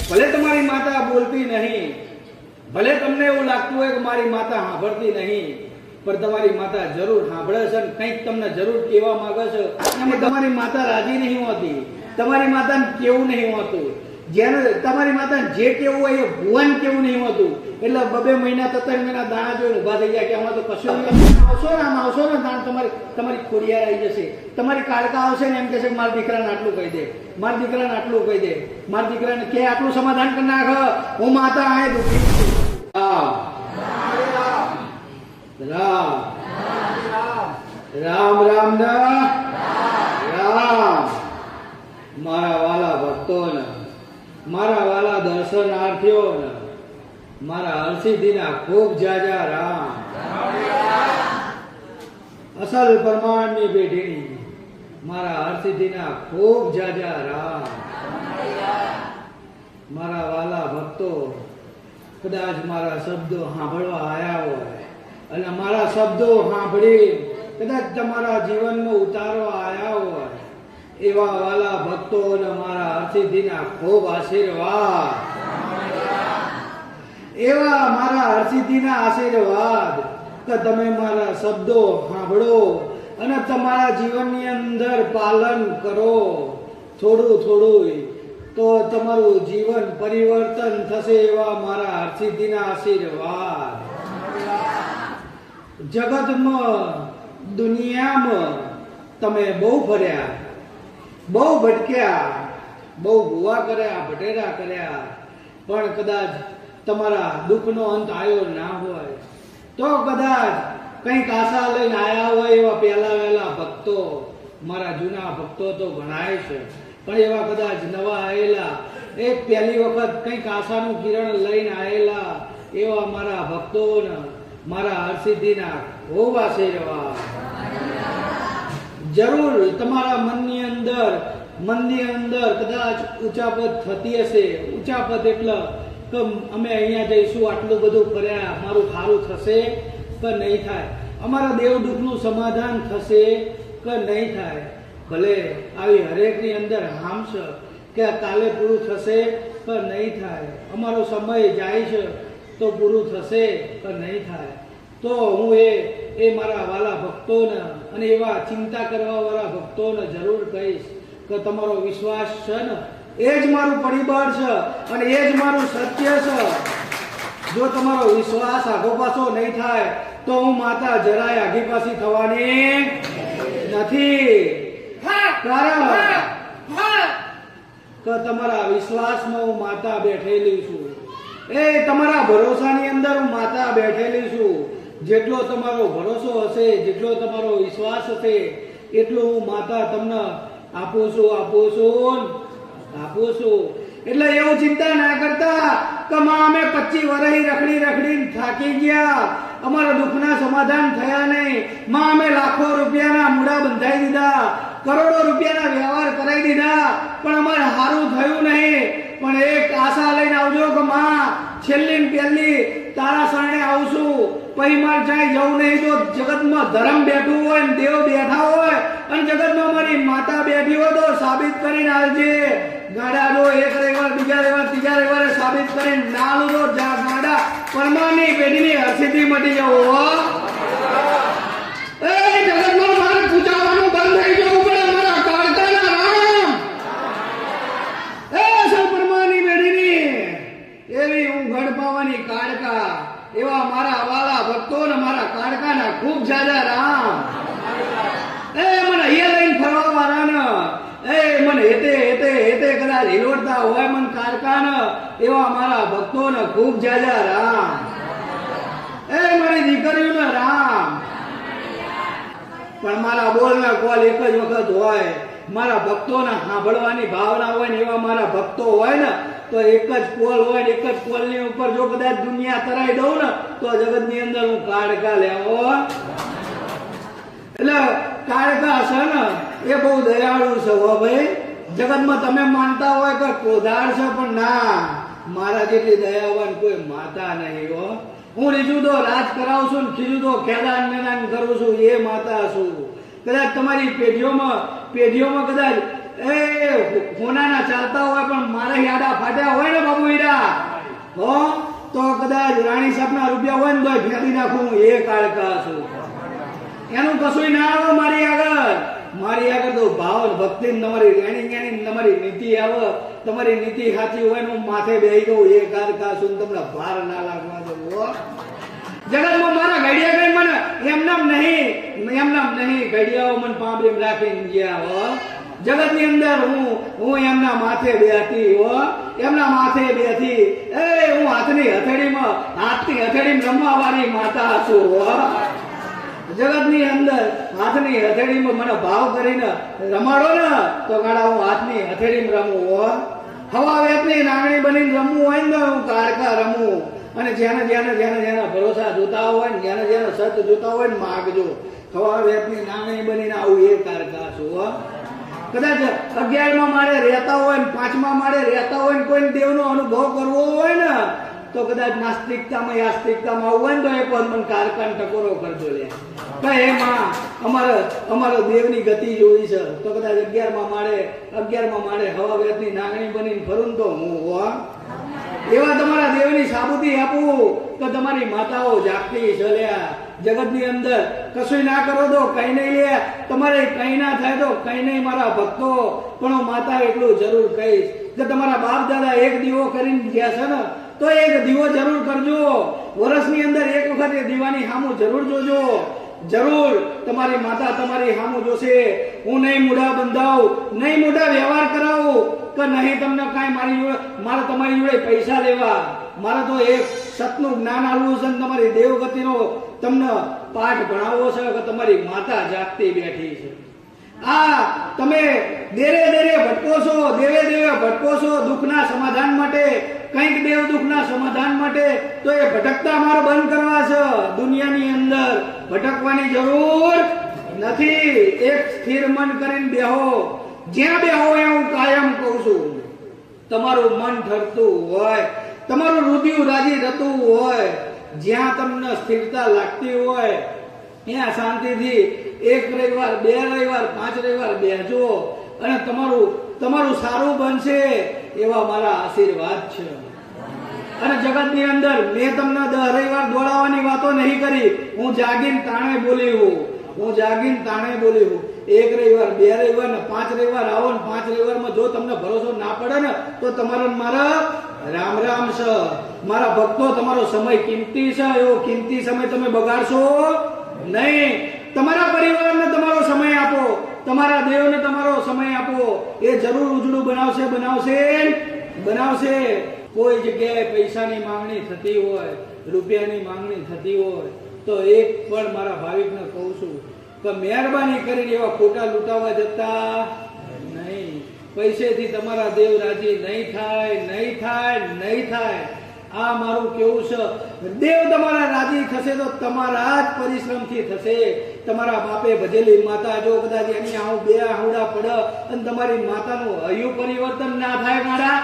ભલે તમારી માતા બોલતી નહીં, ભલે તમને એવું લાગતું હોય કે મારી માતા સાંભળતી નહીં, પણ તમારી માતા જરૂર સાંભળે છે અને કંઈક તમને જરૂર કહેવા માંગે છે. એમાં તમારી માતા રાજી નહીં હોતી, તમારી માતાને કેવું નહીં હોતું. જેને તમારી માતાને જે કેવું હોય એ ભુવન કેવું નહીં હોતું. એટલે 2 મહિના 3 મહિના દાણા જોઈને ઊભા થઈ જાય કે આમાં તો કશું નહીં. આવશો ને દાણ તમારી ખોડિયાર આવી જશે. તમારી કાળકા આવશે ને એમ કહેશે કે મારા દીકરાને આટલું કહી દે, મારા દીકરાને આટલું કહી દે, મારા દીકરાને કે આટલું સમાધાન કરી નાખ, હું માતા આય દુઃખી છું. રામ રામ રામ ના રામ. મારા વાલા ભક્તોને, મારા વાલા દર્શનાર્થીઓને, મારા હરસિદ્ધિના ખૂબ જાજા રામ. અસલ પ્રમાણની પેઢીની મારા હરસિદ્ધિના ખૂબ જાજા રામ. મારા વાલા ભક્તો, કદાચ મારા શબ્દો સાંભળવા આવ્યા હોય અને મારા શબ્દો સાંભળી કદાચ તમારા જીવનમાં ઉતારવા આવ્યા હોય, એવા વાલા ભક્તોને મારા હરસિદ્ધિના ખૂબ આશીર્વાદ. એવા મારા હરસિદ્ધિના આશીર્વાદ કે તમે મારા શબ્દો સાંભળો અને તમારા જીવનની અંદર પાલન કરો થોડું થોડું, તો તમારું જીવન પરિવર્તન થશે. એવા મારા હરસિદ્ધિના આશીર્વાદ. જગતમાં, દુનિયામાં તમે બહુ ફર્યા, બહુ ભટક્યા, બહુ ભૂવા કર્યા, ભટેરા કર્યા, પણ કદાચ તમારા દુઃખનો અંત આવ્યો ના હોય તો કદાચ કંઈક આશા લઈને આવ્યા હોય એવા પહેલા વહેલા ભક્તો, મારા જૂના ભક્તો તો ગણાય છે, પણ એવા કદાચ નવા આવેલા, એક પહેલી વખત કંઈક આશાનું કિરણ લઈને આવેલા એવા મારા ભક્તોને મારા હરસિદ્ધિના ખૂબ આશીર્વાદ. જરૂર તમારા મનની અંદર કદાચ ઊંચાપત થતી હશે. ઊંચાપત એટલે કે અમે અહીંયા જઈશું, આટલું બધું કર્યા, મારું સારું થશે કે નહીં થાય, અમારા દેવ દુઃખનું સમાધાન થશે કે નહીં થાય. ભલે આવી હરેકની અંદર હામ છે કે કાલે પૂરું થશે કે નહીં થાય, અમારો સમય જાય છે તો પૂરું થશે કે નહીં થાય. તો હું એ મારા વાલા ભક્તોને અને એવા ચિંતા કરવા વાળા ભક્તોને જરૂર કહીશ કે તમારો વિશ્વાસ છે ને એ જ મારું પરિબળ છે અને એ જ મારું સત્ય છે. જો તમારો વિશ્વાસ આગો પાછો નહીં થાય તો હું માતા જરાય આગી પાછી થવાની નથી. કારણ કે તમારા વિશ્વાસમાં હું માતા બેઠેલી છું. એ તમારા ભરોસાની અંદર હું માતા બેઠેલી છું. જેટલો તમારો ભરોસો હશે, જેટલો તમારો વિશ્વાસ હશે, એટલું હું માતા તમને આપું છું. એટલે એવું ચિંતા ના કરતા કે માં અમે 25 વર્ષ રખડી થાકી ગયા, અમારા દુઃખના સમાધાન થયા નહીં. માં અમે લાખો રૂપિયાના મૂડા બંધાઈ દીધા, કરોડો રૂપિયાના વ્યવહાર કરાવી દીધા, પણ અમારે સારું થયું નહીં. પણ એક આશા લઈને આવજો કે માં છેલ્લી ને પહેલી તારા શરણે આવશું, પછી મારે ચાઈ જવું નહીં. જો જગતમાં ધર્મ બેઠું હોય ને દેવ બેઠા હોય અને જગતમાં મારી માતા બેઠી હોય તો સાબિત કરીને આવજે. ગાડા જો એક રવિવાર, બીજા રવિવાર, ત્રીજા રવિવારે સાબિત કરીને નાલું તો ગાડા પરમાની પેઢીની હરસિદ્ધિ મટી જવું. એ જગતમાં મારે પૂજાવાનું બંધ થઈ જવું પડે. મારા કાળકાના રામ એ સૌપરમાની પેઢીની એવી હું ગઢ પાવાની કાળકા. એવા મારા વાલા ભક્તોને મારા કાળકાના ખૂબ જાજા રામ. એ મને અહીંયા લઈને ફરવા વાળાને, એ મને હેતે કદાચ હિલોડતા હોય મન કાળકાને, એવા મારા ભક્તોને ખૂબ જાજા રામ. એ મારી દીકરીઓને રામ. પણ મારા બોલના કોલ એક જ વખત હોય, મારા ભક્તોને સાંભળવાની ભાવના હોય ને એવા મારા ભક્તો હોય ને તો એક જ કોલ હોય ને એક જ કોલની ઉપર જો કદાચ દુનિયા તરાઈ દઉં ને તો જગતની અંદર હું કાળકા લેવો. એટલે કાળકા છે ને એ બહુ દયાળુ છે હો ભાઈ. જગતમાં તમે માનતા હોય કે ક્રોધાળ છે, પણ ના, મારા જેટલી દયાવાન કોઈ માતા નહીં હો. હું રીજું તો રાજ કરાવું છું ને ખીજું તો ખેદાન મેદાન કરું છું, એ માતા છું. કદાચ તમારી પેઢીઓમાં કદાચ એ હોનાના ચાલતા હોય પણ મારે યાડા ફાટ્યા હોય ને બાબુ હીરા હો તો કદાચ રાણી સાહેબના રૂપિયા હોય ને તો ફેંકી નાખું એ કાળકા છું એનું કશું ના આવે મારી આગળ તો ભાવ ભક્તિ તમારી રેણી તમારી નીતિ આવે તમારી નીતિ સાચી હોય ને હું માથે બેહી ગયું એ કાળકા છું તમને ભાર ના લાગવા દો જગતમાં મારા ઘડિયા કઈ મને એમનામ નહીં ઘડિયાઓ મને પાંબડીમાં રાખીને ગયા હો જગત ની અંદર હું એમના માથે બેઠી હો એમના માથે બેઠી હું હાથની હથેળીમાં રમવા વાળી માતા છું હો જગત ની અંદર હાથની હથેળીમાં મને ભાવ કરીને રમાડો ને તો ગાડા હું હાથની હથેળીમાં રમું હો હવા વેતની નાગણી બનીને રમવું હોય ને હું કાળકા રમું અને જેને ભરોસા જોતા હોય ને જેને સત જોતા હોય ને માગજો હવા વેતની નાગણી બનીને આવું એ કાળકા છું હો કદાચ 11મા માળે રહેતા હોય ને 5મા માળે રહેતા હોય ને કોઈ દેવનો અનુભવ કરવો હોય ને તો કદાચ નાસ્તિકતામાં આસ્તિકતામાં આવું હોય ને તો એક વાર મને કારકાન ટકોરો કરજો લે કઈ માં અમારો દેવની ગતિ જોઈ છે તો કદાચ 11મા માળે હવા વેતની નાગણી બનીને ફરું તો હું એવા તમારા દેવની સાબુતી આપું તો તમારી માતાઓ જાગતી ચલ્યા જગતની અંદર કશું ના કરો તો કઈ નહીં લે તમારે કઈ ના થાય તો કઈ નહીં મારા ભક્તો પણ માતા એટલું જરૂર કહીશ કે તમારા બાપ દાદા એક દીવો કરીને ગયા છે ને તો એક દીવો જરૂર કરજો વર્ષની અંદર એક વખત એ દીવાની સામું જરૂર જોજો જરૂર તમારી માતા તમારી સામું જોશે હું નહીં મોઢા બંધાવું નહીં મોઢા વ્યવહાર કરાવું કે નહીં તમને કાંઈ મારે તમારી જોડે પૈસા લેવા મારે તો એક સતનું જ્ઞાન આલવું છે તમારી દેવગતિનો તમને પાઠ ભણાવવો છે કે તમારી માતા જાગતી બેઠી છે તમે દેરે ભટકો છો દુઃખના સમાધાન માટે કંઈક દેવ દુઃખના સમાધાન માટે તો એ ભટકતા મારે બંધ કરવા છે દુનિયાની અંદર ભટકવાની જરૂર નથી એક સ્થિર મન કરીને બેહો જ્યાં બેહો એ હું કાયમ કહું છું તમારું મન ઠરતું હોય તમારું હૃદય રાજી થતું હોય જ્યાં તમને સ્થિરતા લાગતી હોય ત્યાં શાંતિથી 1 રવિવાર 2 રવિવાર 5 રવિવાર બેસજો અને તમારું સારું બનશે એવા મારા આશીર્વાદ છે અને જગતની અંદર મેં તમને 10 રવિવાર દોડાવવાની વાતો નહીં કરી હું જાગીને તાણે બોલી હું 1 રવિવાર 2 રવિવાર ને 5 રવિવાર આવો ને 5 રવિવારમાં જો તમને ભરોસો ના પડે ને તો તમારો મારા રામ રામ છે મારા ભક્તો તમારો સમય કિંમતી છે એવો કિંમતી સમય તમે બગાડશો નહીં તમારા પરિવારને તમારો સમય આપો તમારા દેવને તમારો સમય આપો એ જરૂર ઉજળું બનાવશે કોઈ જગ્યાએ પૈસાની માંગણી થતી હોય રૂપિયાની માંગણી થતી હોય તો એક પણ મારા ભાવિકને કહું છું કે મહેરબાની કરીને એવા ખોટા લૂંટાવા જતા નહીં પૈસેથી તમારા દેવ રાજી નહીં થાય આ મારું કેવું છે દેવ તમારા રાજી થશે તો તમારા જ પરિશ્રમથી થશે તમારા બાપે ભજેલી માતા જો કદાચ એની આવું 2 આહુડા પડે અને તમારી માતાનું હૈયું પરિવર્તન ના થાય મારા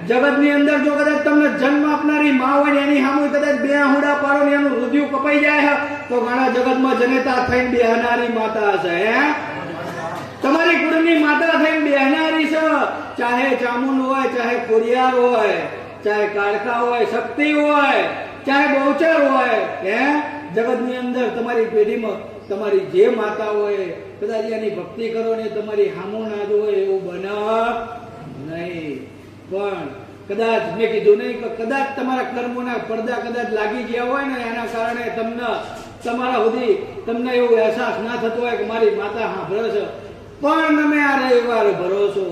જગતની અંદર જો કદાચ તમને જન્મ આપનારી માં હોય એની સામે કદાચ 2 આહુડા પાડો ને એનું હૃદય કપાઈ જાય તો ઘણા જગતમાં જનેતા થઈને બેહનારી માતા છે તમારી કુળની માતા થઈને બેહનારી છે ચાહે ચામુંડ હોય ચાહે ખોડિયાર હોય ચાહે કાળકા હોય શક્તિ હોય ચાહે બહુચર હોય જગતની અંદર તમારી પેઢીમાં તમારી જે માતા હોય કદાચ એની ભક્તિ કરો ને તમારી હામું ના જોય એવું બને નહીં પણ કદાચ મેં કીધું નહીં કે કદાચ તમારા કર્મોના પડદા કદાચ લાગી ગયા હોય ને એના કારણે તમારા સુધી તમને એવો અહેસાસ ના થતો હોય કે મારી માતા સાંભળે છે પણ તમે આ રવિવાર ભરો છો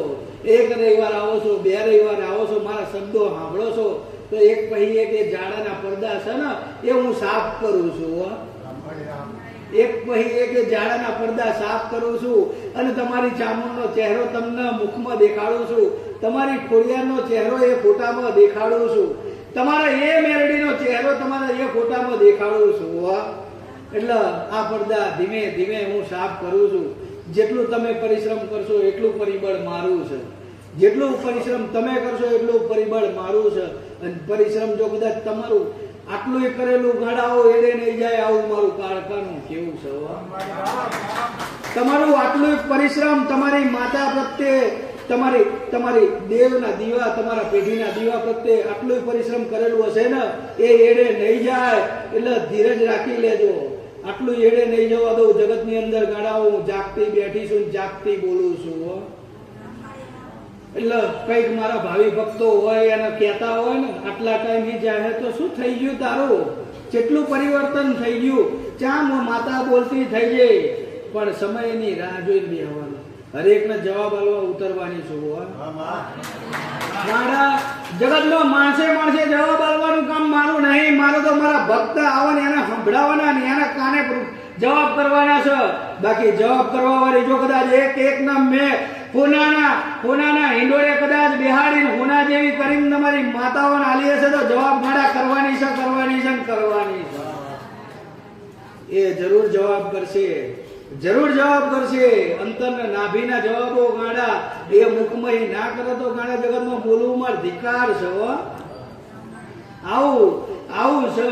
1 રવિવાર આવો છો 2 રવિવાર આવો છો મારા શબ્દો સાંભળો છો તો એક પછી એક જાડાના પડદા છે ને એ હું સાફ કરું છું એક પછી એક જાડાના પડદા સાફ કરું છું અને તમારી ચામુંડનો ચહેરો તમને મુખમાં દેખાડું છું તમારી ખોડિયારનો ચહેરો એ ફોટામાં દેખાડું છું તમારા એ મેરડીનો ચહેરો તમારા એ ફોટામાં દેખાડું છું એટલે આ પડદા ધીમે ધીમે હું સાફ કરું છું જેટલું તમે પરિશ્રમ કરશો એટલું પરિબળ મારું છે જેટલું પરિશ્રમ તમે કરશો એટલું પરિબળ મારું છે અને પરિશ્રમ જો કદાચ તમારું આટલું કરેલું ગાડાઓ એડે નહીં જાય આવું મારું કાળકાનું કેવું છે તમારું આટલું પરિશ્રમ તમારી માતા પ્રત્યે, તમારી દેવના દીવા, તમારા પેઢીના દીવા પ્રત્યે આટલું પરિશ્રમ કરેલું હશે ને, એ એડે નહીં જાય. એટલે ધીરજ રાખી લેજો. આટલું એડે નહીં જવા દઉં. જગતની અંદર ગાડાઓ હું જાગતી બેઠી છું, જાગતી બોલું છું. એટલે કઈક મારા ભાવિ ભક્તો હોય અને કહેતા હોય ને, આટલા ટાઈમ જાય તો શું થઈ ગયું તારું, કેટલું પરિવર્તન થઈ ગયું, ચામ માતા બોલતી થઈ જાય. પણ સમયની રાહ જોઈને બેહવાનું, હરેકને જવાબ આપવા ઉતરવાની છું. મારા જગતમાં માણસે જવાબ આપવાનું કામ મારું નહીં. મારું તો મારા ભક્ત આવે ને એને સંભળાવવાના ને એના કાને જવાબ કરવાના છે. બાકી જવાબ કરવા વાળી જો કદાચ એક ના મેં હોનાના હિંડોળે કદાચ બિહાડીને હોના જેવી કરીને તમારી માતાઓને આલી હશે તો જવાબ ગાડા કરવાની છે. એ જરૂર જવાબ કરશે. અંતરના નાભીના જવાબો ગાડા એ મુખમય ના કરે તો ગાડા જગતમાં બોલવું માર ધિકાર છે. આવું છે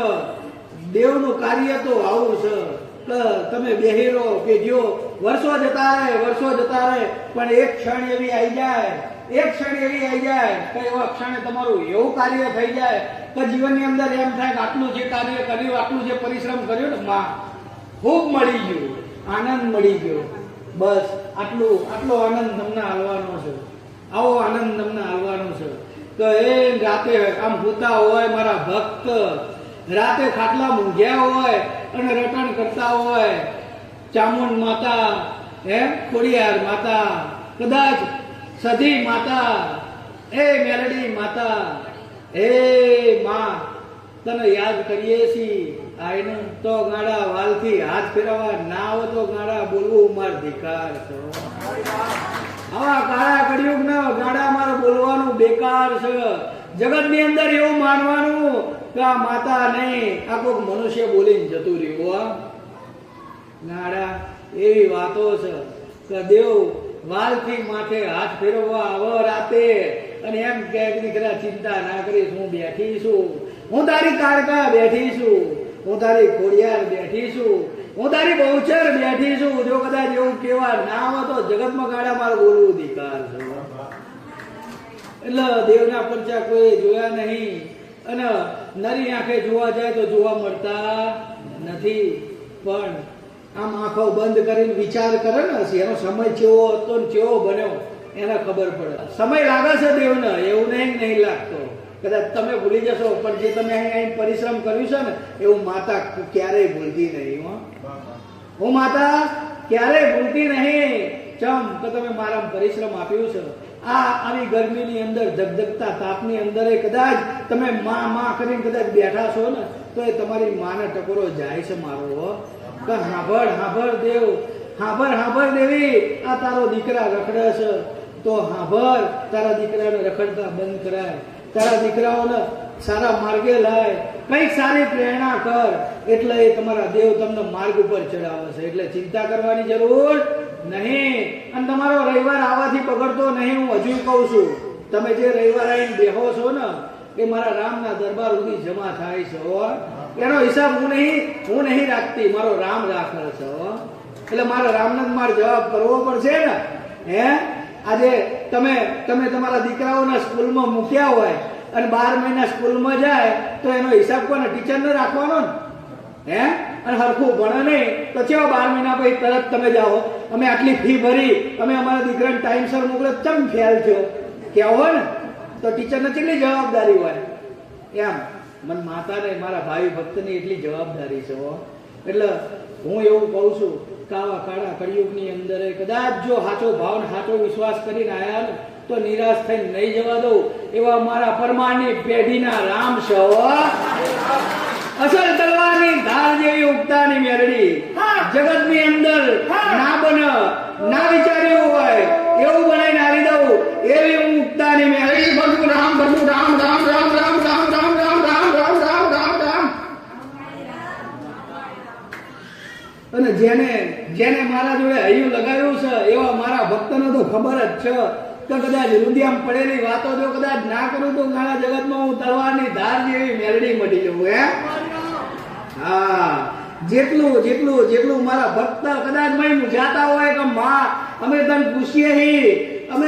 દેવનું કાર્ય, તો આવું છે. તમે બેહીરો કે જો વર્ષો જતા રહે પણ એક ક્ષણ એવી આવી જાય કે એવા ક્ષણે તમારું એવું કાર્ય થઈ જાય કે જીવનની અંદર એમ થાય કે આટલું જે કાર્ય કર્યું, આટલું જે પરિશ્રમ કર્યો ને માં ખૂબ મળી ગયું, આનંદ મળી ગયો. બસ આટલો આનંદ તમને હાલવાનો છે. આવો આનંદ તમને હાલવાનો છે. તો એ રાતે આમ ભૂતા હોય મારા ભક્ત, રાતે ખાટલા મૂંઝ્યા હોય અને રટણ કરતા હોય, ચામુંડ માતા, ખોડિયાર માતા, કદાચ સધી માતા, એ મેલડી માતા, એ માં તને યાદ કરીએ છીએ, આઈને તો ગાડા વાલથી હાથ ફેરવવા ના આવે તો ગાડા બોલવું માર ધિકાર છે. આવા કાળા કળિયુગ ના ગાડા મારે બોલવાનું બેકાર છે. જગતની અંદર એવું માનવાનું કે આ માતા નહીં, આ કોઈક મનુષ્ય બોલીને જતું રહ્યું. ગાડા એવી વાતો છે કે દેવ વાલથી માથે હાથ ફેરવવા આવો રાતે અને એમ કે દીકરા ચિંતા ના કરીશ, હું બેઠી છું, હું તારી કાળકા બેઠી છું, હું તારી ખોડિયાર બેઠી છું, હું તારી બહુચર બેઠી છું. જો કદાચ એવું કેવા ના આવે તો જગતમાં ગાડા મારે બોલવું ધિકાર છે. એટલે દેવના પરચા કોઈ જોયા નહીં અને નરી આંખે જોવા જાય તો જોવા મળતા નથી. પણ આમ આંખો બંધ કરીને વિચાર કરે ને એનો સમય કેવો હતો ને કેવો બન્યો એને ખબર પડે. સમય લાગે છે દેવને, એવું નહીં લાગતો. કદાચ તમે ભૂલી જશો પણ જે તમે અહીં પરિશ્રમ કર્યું છે ને એવું માતા ક્યારેય ભૂલતી નહીં. હું માતા ક્યારેય ભૂલતી નહીં. ચમ કે તમે મારા પરિશ્રમ આપ્યું છે. આવી ગરમીની અંદર ધગધગતા તાપની અંદર કદાચ તમે માં કરીને કદાચ બેઠા છો ને તો એ તમારી માને ટકોરો જાય છે મારો. કે હાંભળ દેવ, હાંભળ દેવી, આ તારો દીકરા રખડે છે તો હાંભળ, તારા દીકરાને રખડતા બંધ કરાય, તારા દીકરાઓને સારા માર્ગે લાય, કઈક સારી પ્રેરણા કર. એટલે એ તમારા દેવ તમને માર્ગ ઉપર ચડાવે છે. એટલે ચિંતા કરવાની જરૂર નહીં. અને તમારો રવિવાર આવવાથી બગડતો નહીં. હું હજુ કહું છું, તમે જે રવિવાર આવીને બેહો છો ને એ મારા રામના દરબાર સુધી જમા થાય છે. એનો હિસાબ હું નહીં રાખતી, મારો રામ રાખે છે. એટલે મારા રામને મારે જવાબ કરવો પડશે ને. આજે તમે તમારા દીકરાઓને સ્કૂલમાં મૂક્યા હોય અને 12 મહિના સ્કૂલમાં જાય તો એનો હિસાબ કોને? ટીચરને રાખવાનો ને. અને હરખું ભણે નહીં તો કેવા 12 મહિના પછી તરત તમે જાઓ અમે આટલી ફી ભરી, અમે અમારા દીકરાને ટાઈમસર મોકલે, ચમ ફેલ થયો કેવો હોય ને તો ટીચરને કેટલી જવાબદારી હોય. એમ મને માતાને મારા ભાઈ ભક્તની એટલી જવાબદારી છે. એટલે હું એવું કહું છું કે આવા કાળા કળિયુગની અંદર કદાચ જો સાચો ભાવ ને સાચો વિશ્વાસ કરીને આવ્યા ને તો નિરાશ થઈને નહીં જવા દઉં. એવા મારા પરમાની પેઢીના રામ છે. અસલ તલવારની ધાર જેવી ઉગતાની મેરડી જગતની અંદર ના બને, ના વિચાર્યું હોય એવું બનાવીને આવી દઉં એવી હું ઉગતાની મેરડી. બધું રામ, બધું રામ, રામ રામ રામ રામ રામ રામ રામ રામ રામ રામ રામ. અને જેને મારા જોડે હૈયું લગાવ્યું છે એવા મારા ભક્તને તો ખબર જ છે કે કદાચ રુદિયામ પડેલી વાતો જો કદાચ ના કરું તો ગાળા જગતમાં હું તલવારની ધાર જેવી મેરડી મળી જવું. હા જેટલું જેટલું જેટલું મારા ભક્ત કદાચ મય મૂંઝાતા હોય કે માં અમે તને પૂછીએ હી અમે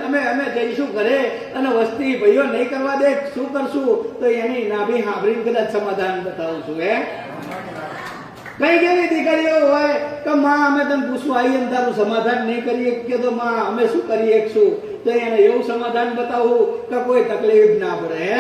અમે અમે જઈશું ઘરે અને વસ્તી ભાઈઓ નહીં કરવા દે શું કરશું તો એની નાભી સાંભળીને કદાચ સમાધાન બતાવું છું કઈ કેવી દીકરીઓ હોય કે માં અમે તને પૂછવા આવીએ ને તારું સમાધાન નહીં કરીએ કે તો માં અમે શું કરીએ શું તો એને એવું સમાધાન બતાવું કે કોઈ તકલીફ ના પડે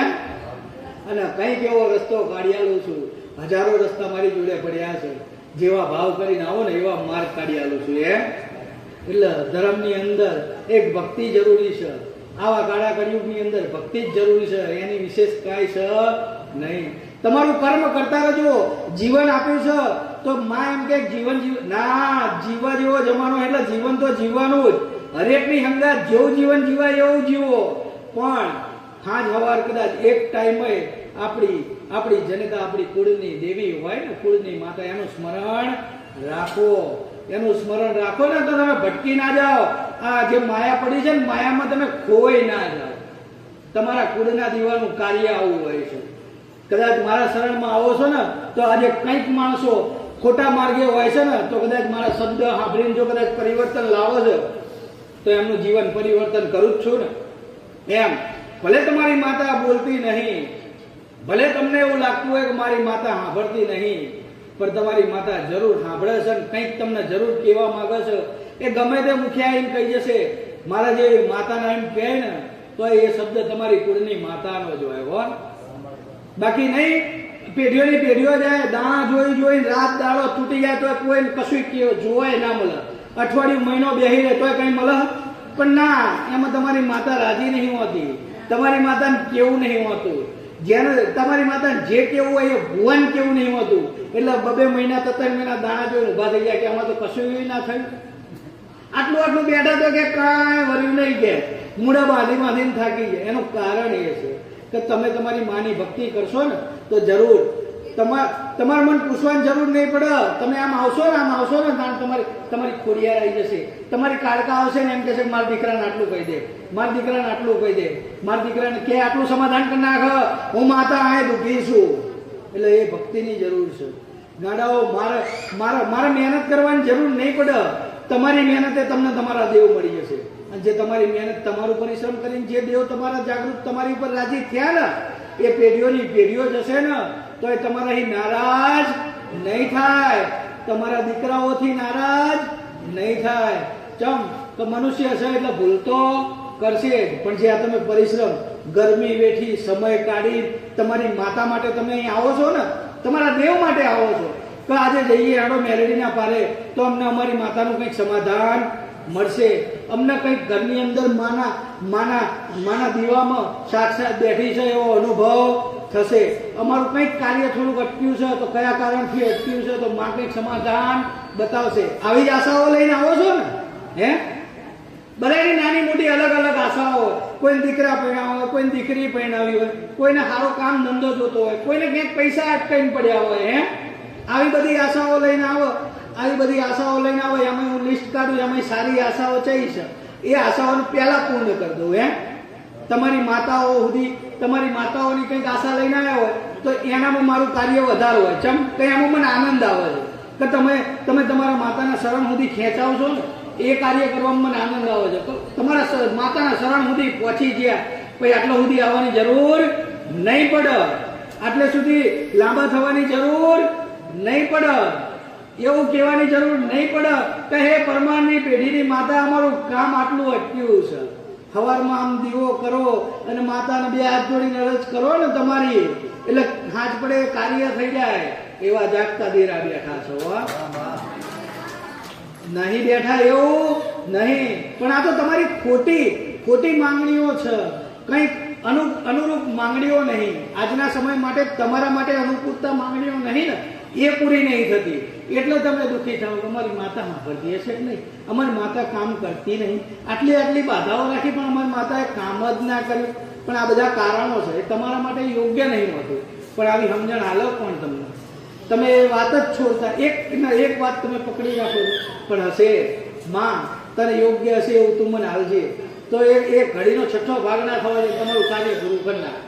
અને કઈ કેવો રસ્તો કાઢી આલું છું હજારો રસ્તા મારી જોડે પડ્યા છે જેવા ભાવ કરીને આવો ને એવા માર્ગ કાઢી આલું છું એટલે ધર્મની અંદર એક ભક્તિ જરૂરી છે આવા કાળા કળિયુગની અંદર ભક્તિ જ જરૂરી છે એની વિશેષ કાંઈ છે નહીં તમારું કર્મ કરતા રહેજો જીવન આપ્યું છે તો માં એમ કે જીવન ના જીવા જેવો જમાનો એટલે જીવન તો જીવવાનું જ હરેકની હંગાત જેવું જીવન જીવાય એવું જીવો પણ સાંજ સવાર કદાચ એક ટાઈમે આપણી જનતા આપણી કુળની દેવી હોય ને કુળની માતા એનું સ્મરણ રાખો ને તો તમે ભટકી ના જાઓ આ જે માયા પડી છે ને માયામાં તમે ખોઈ ના જાઓ તમારા કુળના દીવાનું કાર્ય આવું હોય છે કદાચ મારા શરણમાં આવો છો ને તો આજે કંઈક માણસો ખોટા માર્ગે હોય છે ને તો કદાચ મારા શબ્દ સાંભળીને જો કદાચ પરિવર્તન લાવો છો તો એમનું જીવન પરિવર્તન કરું જ છું ને એમ ભલે તમારી માતા બોલતી નહીં ભલે તમને એવું લાગતું હોય કે મારી માતા સાંભળતી નહીં પણ તમારી માતા જરૂર સાંભળે છે ને કંઈક તમને જરૂર કહેવા માંગે છે એ ગમે તે મુખિયા એમ કહી જશે મારા જે માતાના એમ કહે ને તો એ શબ્દ તમારી કુળની માતાનો જ હોય હો બાકી નહીં પેઢીઓની પેઢીઓ જાય દાણા જોઈને રાત દાડો તૂટી જાય તો કોઈ કશું જોવાય ના મળે અઠવાડિયું મહિનો બેસી રહે તો કઈ મળે પણ ના એમાં તમારી માતા રાજી નહીં હોતી તમારી માતાને કેવું નહીં હોતું જેને તમારી માતાને જે કેવું હોય એ ભુવન કેવું નહીં હોતું એટલે 2 મહિના 3 મહિના દાણા જોઈને ઉભા થઈ ગયા કે આમાં તો કશું ના થયું આટલું બેઠા તો કે કાંઈ વર્યું નહીં કે મૂળા બાંધીને થાકી જાય એનું કારણ એ છે કે તમે તમારી માની ભક્તિ કરશો ને તો જરૂર તમારા મન પૂછવાની જરૂર નહીં પડે તમે આમ આવશો ને તમારી ખોડિયાર આવી જશે તમારી કાળકા આવશે ને એમ કહેશે મારા દીકરાને આટલું કહી દે મારા દીકરાને કે આટલું સમાધાન કરી નાખ હું માતા આ દુઃખી છું એટલે એ ભક્તિની જરૂર છે ગાડાઓ મારે મહેનત કરવાની જરૂર નહીં પડે તમારી મહેનતે તમને તમારા દેવ મળી જશે અને જે તમારી મહેનત તમારું પરિશ્રમ કરીને જે દેવ તમારા જાગૃત તમારી ઉપર રાજી થયા ને એ પેઢીઓની પેઢીઓ જશે ને તો એ તમારાથી નારાજ નહીં થાય તમારા દીકરાઓથી નારાજ નહીં થાય ચમ તો મનુષ્ય છે એટલે ભૂલ તો કરશે પણ જે આ તમે પરિશ્રમ ગરમી વેઠી સમય કાઢી તમારી માતા માટે તમે અહીં આવો છો ને તમારા દેવ માટે આવો છો તો આજે જઈએ આડો મેલેડીના પારે તો અમને અમારી માતાનું કંઈક સમાધાન મળશે અમને કંઈક ઘરની અંદર માના દીવામાં સાક્ષાત બેઠી છે એવો અનુભવ થશે અમારું કંઈક કાર્ય થોડુંક અટક્યું છે તો કયા કારણથી અટક્યું છે તો માં કંઈક સમાધાન બતાવશે આવી જ આશાઓ લઈને આવો છો ને બધાની નાની મોટી અલગ અલગ આશાઓ હોય કોઈ દીકરા પરણાવ હોય કોઈ દીકરી પરણાવી હોય કોઈને સારો કામ ધંધો જોતો હોય કોઈને ક્યાંક પૈસા અટકાઈને પડ્યા હોય આવી બધી આશાઓ લઈને આવો એમાં હું લિસ્ટ કાઢું એમાં સારી આશાઓ ચઈ છે એ આશાઓને પહેલા પૂર્ણ કરી દઉં તમારી માતાઓની કંઈક આશા લઈને આવ્યા હોય તો એનામાં મારું કાર્ય વધારે હોય ચમ કે એમાં મને આનંદ આવે છે કે તમે તમારા માતાના શરણ સુધી ખેંચાવ છો ને એ કાર્ય કરવામાં મને આનંદ આવે છે તો તમારા માતાના શરણ સુધી પહોંચી ગયા પછી આટલા સુધી આવવાની જરૂર નહીં પડે આટલે સુધી લાંબા થવાની જરૂર નહીં પડે એવું કહેવાની જરૂર નહીં પડે કે હે પરમારની પેઢીની માતા અમારું કામ આટલું અટક્યું છે સવારમાં આમ દીવો કરો અને માતાને 2 હાથ જોડીને અરજ કરો ને તમારી એટલે હાથ પડે કાર્ય થઈ જાય એવા જાગતા દેરા બેઠા છો નહીં બેઠા એવું નહીં પણ આ તો તમારી ખોટી માંગણીઓ છે કંઈક અનુરૂપ માંગણીઓ નહીં આજના સમય માટે તમારા માટે અનુકૂળતા માંગણીઓ નહીં ને એ પૂરી નહીં થતી એટલે તમે દુઃખી થાવ અમારી માતા સાંભળતી હશે કે નહીં અમારી માતા કામ કરતી નહીં આટલી બાધાઓ રાખી પણ અમારી માતાએ કામ જ ના કર્યું પણ આ બધા કારણો છે એ તમારા માટે યોગ્ય નહીં હોતું પણ આવી સમજણ હાલો પણ તમે એ વાત જ છોડતા એક વાત તમે પકડી રાખો પણ હશે માં તને યોગ્ય હશે એવું તું મને હાલજે તો એ ઘડીનો 6ઠ્ઠો ભાગ ના થવા દે તમારું કાર્ય પૂરું કરી નાખ